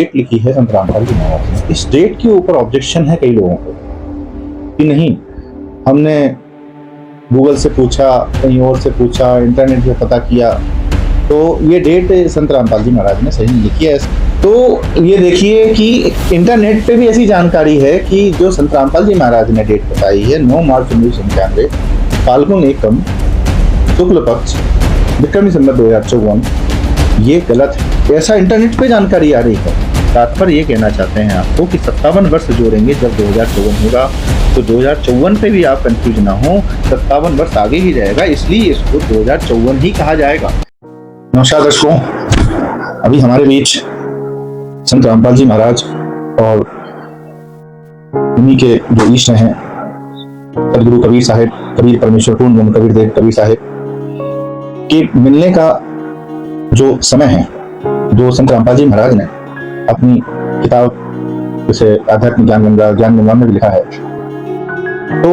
Date लिखी है संत रामपाल जी महाराज ने। इस डेट के ऊपर ऑब्जेक्शन है कई लोगों को कि नहीं, हमने गूगल से पूछा, कहीं और से पूछा, इंटरनेट पे पता किया, तो ये डेट संत रामपाल जी महाराज ने सही लिखी है। तो ये देखिए कि इंटरनेट पे भी ऐसी जानकारी है कि जो संत रामपाल जी महाराज ने डेट बताई है 9 मार्च 1997 फाल्गुन एकम शुक्ल पक्ष विक्रमी संवत 2054, ये गलत है। ऐसा इंटरनेट पे जानकारी आ रही है। तात्पर्य ये कहना चाहते हैं आपको कि 57 वर्ष जोड़ेंगे जब 2054 होगा, तो 2054 पे भी आप कंफ्यूज ना हो, 57 वर्ष आगे ही जाएगा, इसलिए इसको 2054 ही कहा जाएगा। नमस्कार दर्शकों, अभी हमारे बीच संत रामपाल जी महाराज और उन्हीं के जो इष्ट हैं सदगुरु कबीर साहिब, कबीर परमेश्वर पूर्ण ब्रह्म कबीर देव कबीर साहिब के मिलने का जो समय है, जो संत रामपाल जी महाराज ने अपनी किताब जैसे आध्यात्मिक ज्ञान गंगा में भी लिखा है, तो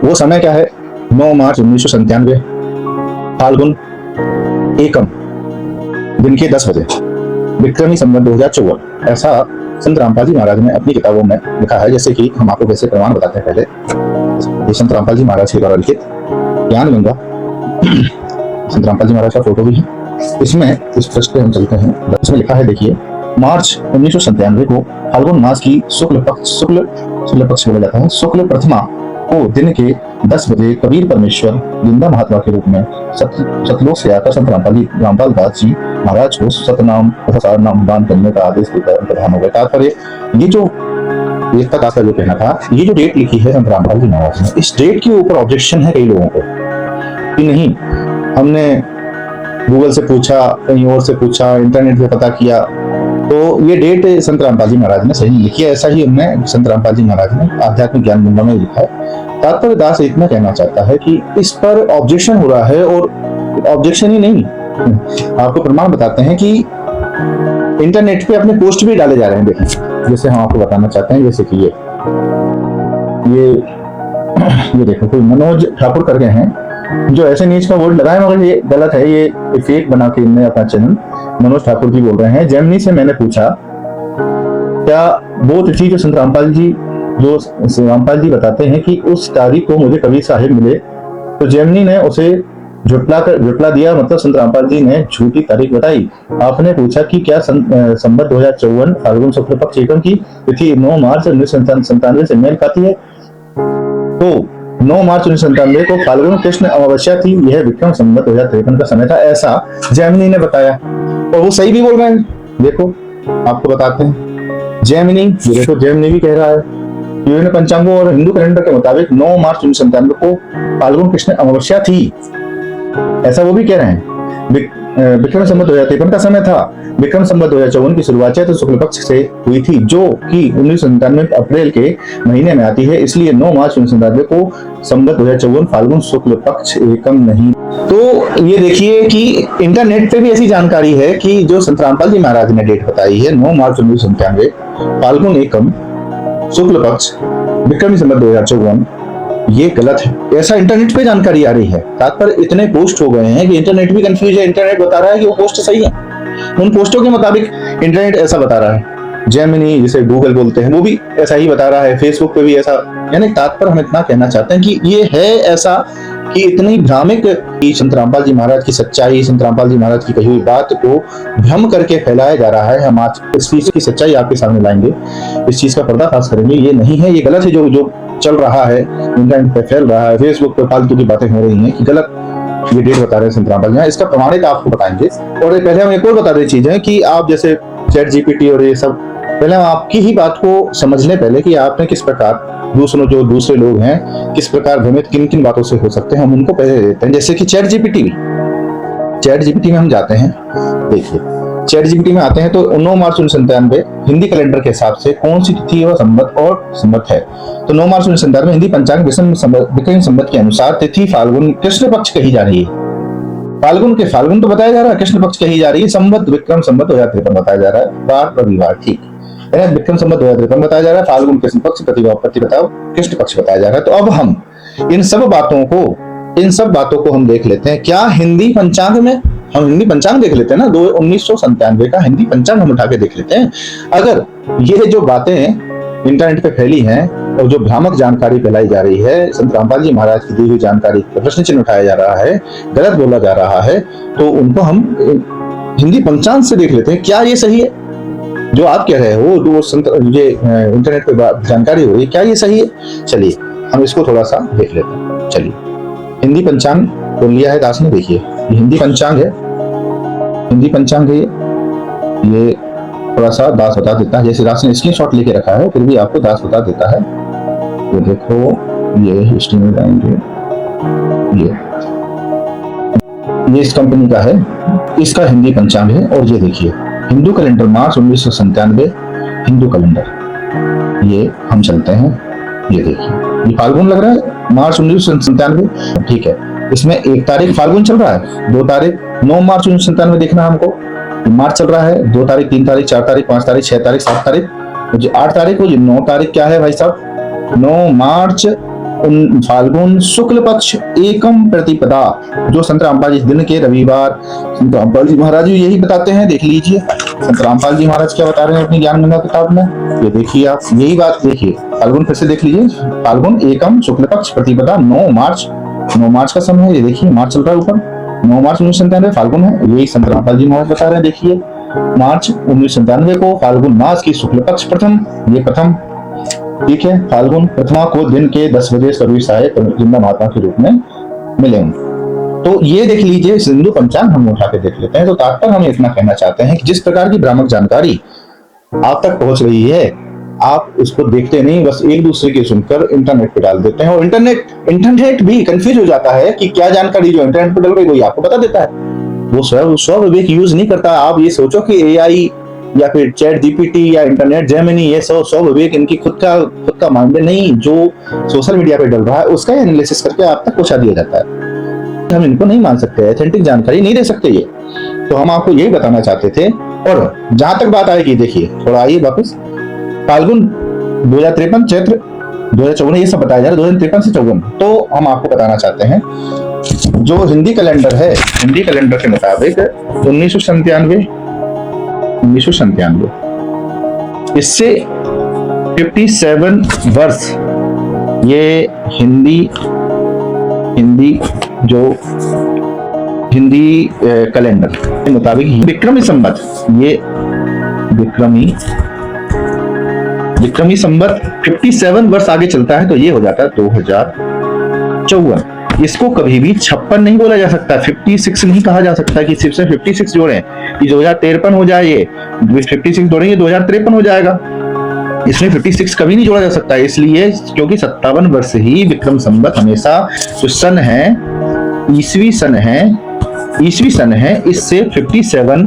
वो समय क्या है? 9 मार्च 1997 फाल्गुन एकम दिन के 10 बजे विक्रमी संवत 2054, ऐसा संत रामपाल जी महाराज ने अपनी किताबों में लिखा है। जैसे कि हम आपको कैसे प्रमाण बताते हैं, पहले ये संत रामपाल जी महाराज के द्वारा लिखित ज्ञान गंगा, संत रामपाल जी महाराज का फोटो भी है इसमें। इस पृष्ठ पे हम चलते हैं, इसमें लिखा है, देखिए, मार्च 1997 को फाल्गुन मास की शुक्ल पक्ष बोला जाता है, शुक्ल प्रथमा को दिन के 10 बजे कबीर परमेश्वर जिंदा महात्मा के रूप में सतलोक से आकर संत रामपाल दास जी महाराज को सतनाम तथा सारनाम दान करने का आदेश प्रदान हो गया। तात्पर्य ये जो एकता दास का जो कहना था, ये जो डेट लिखी है संत रामपाल जी महाराज ने, इस डेट के ऊपर ऑब्जेक्शन है कई लोगों को कि नहीं, हमने गूगल से पूछा, कहीं और से पूछा, इंटरनेट पे पता किया, तो ये डेट संत रामपाल जी महाराज ने सही लिखी है। ऐसा ही हमने संत रामपाल जी महाराज ने आध्यात्मिक ज्ञान गंगा में लिखा है। तात्पर्य दास इतना कहना चाहता है कि इस पर ऑब्जेक्शन हो रहा है, और ऑब्जेक्शन ही नहीं, आपको प्रमाण बताते हैं कि इंटरनेट पे अपने पोस्ट भी डाले जा रहे हैं। देखिए, जैसे हम आपको बताना चाहते हैं, जैसे कि ये देखो, कोई मनोज ठाकुर करके हैं जो ऐसे नीच का बोर्ड लगाए, मगर ये गलत है, ये फेक बना के इनने अपना चैनल, मनोज ठाकुर जी बोल रहे हैं। जेमिनी से मैंने पूछा क्या वो तिथि जो संत रामपाल जी बताते हैं कि उस तारीख को मुझे कबीर साहिब मिले, तो जेमिनी ने उसे झुटला दिया, मतलब संत रामपाल जी ने झूठी तारीख बताई। आपने पूछा कि क्या संवत 2054 फाल्गुन शुक्ल पक्ष एकम की तिथि 9 मार्च 1997 से मेल खाती है, तो 9 मार्च 1997 को फाल्गुन कृष्ण अमावस्या थी, यह विक्रम संवत 2053 का समय था, ऐसा जेमिनी ने बताया। और वो सही भी बोल रहे हैं। देखो, आपको बताते हैं, जेमिनी भी कह रहा है विभिन्न पंचांगों और हिंदू कैलेंडर के मुताबिक 9 मार्च 1997 को फाल्गुन कृष्ण अमावस्या थी, ऐसा वो भी कह रहे हैं। विक्रम संवत 2053 का समय था। विक्रम संवत 2054 की शुरुआत तो शुक्ल पक्ष से हुई थी, जो कि 1997 अप्रैल के महीने में आती है, इसलिए 9 मार्च 1997 को संवत 2054 फाल्गुन शुक्ल पक्ष एकम नहीं। तो ये देखिए कि इंटरनेट पे भी ऐसी जानकारी है कि जो संत रामपाल जी महाराज ने डेट बताई है 9 मार्च 1997 फाल्गुन एकम शुक्ल पक्ष विक्रमी संवत 2054, ये गलत है। ऐसा इंटरनेट पे जानकारी आ रही है। तात्पर्य इतने पोस्ट हो गए हैं कि इंटरनेट भी कंफ्यूज है। इंटरनेट बता रहा है कि वो पोस्ट सही है, उन पोस्टों के मुताबिक इंटरनेट ऐसा बता रहा है। जेमिनी, जिसे गूगल बोलते हैं, वो भी ऐसा ही बता रहा है, फेसबुक पे भी ऐसा। यानी तात्पर्य हम इतना कहना चाहते हैं कि ये है ऐसा कि इतनी भ्रामक कि संत रामपाल जी महाराज की सच्चाई, संत रामपाल जी महाराज की कही हुई बात को भ्रम करके फैलाया जा रहा है। हम आज इस चीज की सच्चाई आपके सामने लाएंगे, इस चीज का पर्दाफाश करेंगे। ये नहीं है, ये गलत है जो चल रहा है, इंटरनेट पे फैल रहा है, फेसबुक पे फालतू की बातें हो रही हैं कि गलत ये डेट बता रहे हैं संत रामपाल जी। इसका प्रमाणित आपको बताएंगे। और पहले हम एक और बता दें चीज है कि आप जैसे चैट जीपीटी और ये सब, पहले हम आपकी ही बात को समझ लें पहले कि आपने किस प्रकार दूसरे लोग हैं किस प्रकार भ्रमित किन बातों से हो सकते हैं, हम उनको पहले देते हैं। जैसे कि चैट जीपीटी में हम जाते हैं, देखिए चैट जीपीटी में आते हैं तो 9 मार्च 1997 हिंदी कैलेंडर के हिसाब से कौन सी तिथि व संवत है, तो 9 मार्च 1997 हिंदी पंचांग विक्रम संवत के अनुसार तिथि फाल्गुन कृष्ण पक्ष कही जा रही है। फाल्गुन तो बताया जा रहा है, कृष्ण पक्ष कही जा रही है, संवत विक्रम संवत 2053 बताया जा रहा है, बार रविवार, ठीक है। विक्रम संवत 2053 बताया जा रहा है, फाल्गुन कृष्ण पक्ष बताओ कृष्ण पक्ष बताया जा रहा है। तो अब हम इन सब बातों को हम देख लेते हैं। क्या हिंदी पंचांग में हम हिंदी पंचांग देख लेते हैं ना, 1997 का हिंदी पंचांग हम उठा के देख लेते हैं। अगर ये जो बातें इंटरनेट पे फैली हैं और जो भ्रामक जानकारी फैलाई जा रही है, संत रामपाल जी महाराज की दी हुई जानकारी पर प्रश्न चिन्ह उठाया जा रहा है, गलत बोला जा रहा है, तो उनको हम हिंदी पंचांग से देख लेते हैं क्या ये सही है जो आप कह रहे हो, ये इंटरनेट पे जानकारी हो रही है, क्या ये सही है? चलिए हम इसको थोड़ा सा देख लेते हैं। चलिए हिंदी पंचांग खोल लिया है दास ने, देखिए ये हिंदी पंचांग है, हिंदी पंचांग है ये थोड़ा सा दास बता देता है, जैसे दास ने स्क्रीनशॉट लेके रखा है फिर भी आपको दास बता देता है। ये देखो ये हिस्ट्री में जाएंगे, ये इस कंपनी का है, इसका हिंदी पंचांग है। और ये देखिए हिंदू कैलेंडर मार्च 1997 हिंदू कैलेंडर, ये हम चलते हैं, ये देखिए ये फाल्गुन लग रहा है, मार्च 1997, ठीक है। इसमें 1 तारीख फाल्गुन चल रहा है, 2 तारीख 9 मार्च 1997 देखना हमको, मार्च चल रहा है, 2 तारीख 3 तारीख 4 तारीख 5 तारीख 6 तारीख 7 तारीख, मुझे 8 तारीख को, 9 तारीख क्या है भाई साहब, 9 मार्च फाल्गुन शुक्ल पक्ष एकम प्रतिपदा, जो संत रामपाल जी दिन के रविवार संत रामपाल जी महाराज यही बताते हैं। देख लीजिए संत रामपाल जी महाराज क्या बता रहे हैं अपनी ज्ञान गंगा किताब में, ये देखिए आप यही बात देखिए, फाल्गुन फिर से देख लीजिए, फाल्गुन एकम शुक्ल पक्ष प्रतिपदा 9 मार्च का समय है, ये देखिए मार्च चल रहा है ऊपर, 9 मार्च 1997 फाल्गुन है, यही संत रामपाल जी महाराज बता रहे हैं। देखिए मार्च 1997 को फाल्गुन मास की शुक्ल पक्ष प्रथम, ये प्रथम, ठीक है, फाल्गुन प्रथमा को दिन के 10 बजे सर्वी सहायक जिंदा महात्मा के रूप में मिलेंगे। तो ये देख लीजिए हिंदू पंचांग हम उठा के देख लेते हैं। तो तात्पर्य हम इतना कहना चाहते हैं कि जिस प्रकार की भ्रामक जानकारी आप तक पहुंच रही है, आप उसको देखते नहीं, बस एक दूसरे की सुनकर इंटरनेट पे डाल देते हैं, और इंटरनेट भी कंफ्यूज हो जाता है कि क्या जानकारी जो इंटरनेट पे डल रही है वही आपको बता देता है, वो स्वविवेक यूज नहीं करता। आप ये सोचो कि एआई या फिर चैट जीपीटी या इंटरनेट जेमिनी ये स्वविवेक इनकी खुद का माइंड नहीं, जो सोशल मीडिया पे डल रहा है उसका एनालिसिस करके आप तक पहुंचा दिया जाता है। हम इनको नहीं मान सकते, ऑथेंटिक जानकारी नहीं दे सकते ये, तो हम आपको यही बताना चाहते थे। और जहां तक बात आएगी, देखिए थोड़ा आइए वापस, फाल्गुन 2053 चैत्र 2054 ये सब बताया जा रहा है, 2053 से 54। तो हम आपको बताना चाहते हैं जो हिंदी कैलेंडर है, हिंदी कैलेंडर के मुताबिक 1997 इससे 57 वर्ष ये हिंदी जो हिंदी कैलेंडर के मुताबिक विक्रमी संवत, ये विक्रमी संवत 57 वर्ष आगे चलता है, तो ये हो जाता है 2054। इसको कभी भी 56 नहीं बोला जा सकता, 56 नहीं कहा जा सकता कि सिर्फ से 56 जोड़े कि 2053 हो जाए, ये 56 जोड़ेंगे 2053 हो जाएगा, इसमें 56 कभी नहीं जोड़ा जा सकता। इसलिए क्योंकि 57 वर्ष ही विक्रम संवत हमेशा जो सन है, ईसवी सन है, इससे 57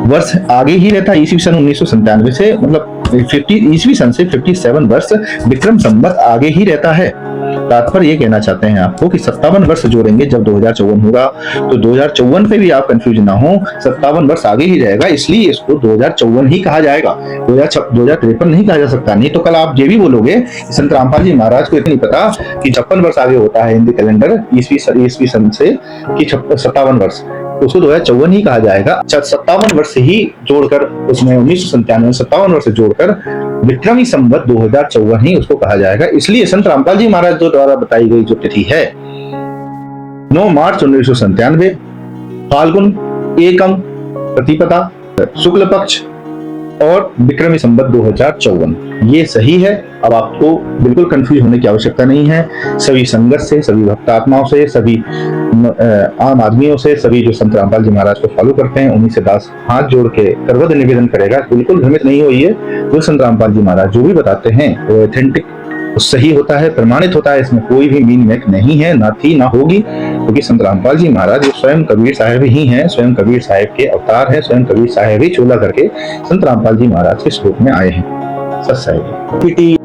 वर्ष आगे ही रहता है। ईसवी सन 1997 से, मतलब ईसवी सन से 57 वर्ष विक्रम संवत आगे ही रहता है। तात्पर्य ये कहना चाहते हैं आपको कि 57 वर्ष जोड़ेंगे जब 2054 होगा, तो 2054 पे भी आप कंफ्यूज ना हो, 57 वर्ष आगे ही रहेगा, इसलिए इसको 2054 ही कहा जाएगा, 2053 नहीं कहा जा सकता। नहीं तो कल आप ये भी बोलोगे संत रामपाल जी महाराज को इतनी पता कि 56 वर्ष आगे होता है हिंदी कैलेंडर ईसवी सन से कि 57 वर्ष, उसको 2054 ही कहा जाएगा। 57 वर्ष ही जोड़कर उसमें 1997 57 वर्ष जोड़कर विक्रमी संवत 2054 ही उसको कहा जाएगा। इसलिए संत रामपाल जी महाराज द्वारा बताई गई जो तिथि है 9 मार्च 1997 फाल्गुन एकम प्रतिपदा शुक्ल पक्ष और विक्रमी संवत 2054 ये सही है। अब आपको बिल्कुल कंफ्यूज होने की आवश्यकता नहीं है। सभी संगत से, सभी भक्तात्माओं से, सभी आम आदमियों से, सभी जो संत रामपाल जी महाराज को फॉलो करते हैं, उन्हीं से दास हाथ जोड़ के करवद निवेदन करेगा, बिल्कुल भ्रमित नहीं होइए। जो संत रामपाल जी महाराज जो भी बताते हैं वो ऑथेंटिक सही होता है, प्रमाणित होता है, इसमें कोई भी मीन मेक नहीं है, ना थी ना होगी, क्योंकि संत रामपाल जी महाराज स्वयं कबीर साहब ही हैं, स्वयं कबीर साहब के अवतार हैं, स्वयं कबीर साहब ही चोला करके संत रामपाल जी महाराज के स्वरूप में आए हैं। सच साहिब